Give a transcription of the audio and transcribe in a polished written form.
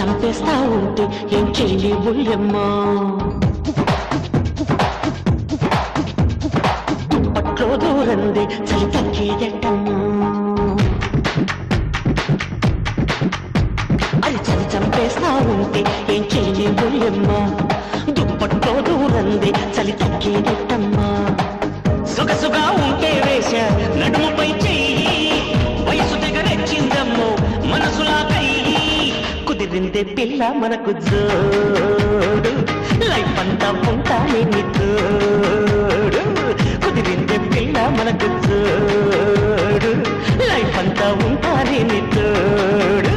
చంపేస్తా ఉంటే ఏం చెయ్యి బుల్లెమ్మా దుప్పట్లో దూరంది చలి తగ్గేదట్టమ్మా అది చలి చంపేస్తా ఉంటే ఏం చెయ్యి బుల్లెమ్మా దుప్పట్లో దూరంది చలి తగ్గేదట్టమ్మా సొగసుగా ఉంటే వేశ నడుముపై చెయ్యి వయసు దగ్గరెచ్చిందమ్మో మనసులా కయ్యి కుదిరిందే పిల్ల మనకు జోడు లైఫ్ అంతా ఉంటానే నీ తోడు కుదిరిందే పిల్ల మనకు జోడు లైఫ్ అంతా ఉంటానే నీ తోడు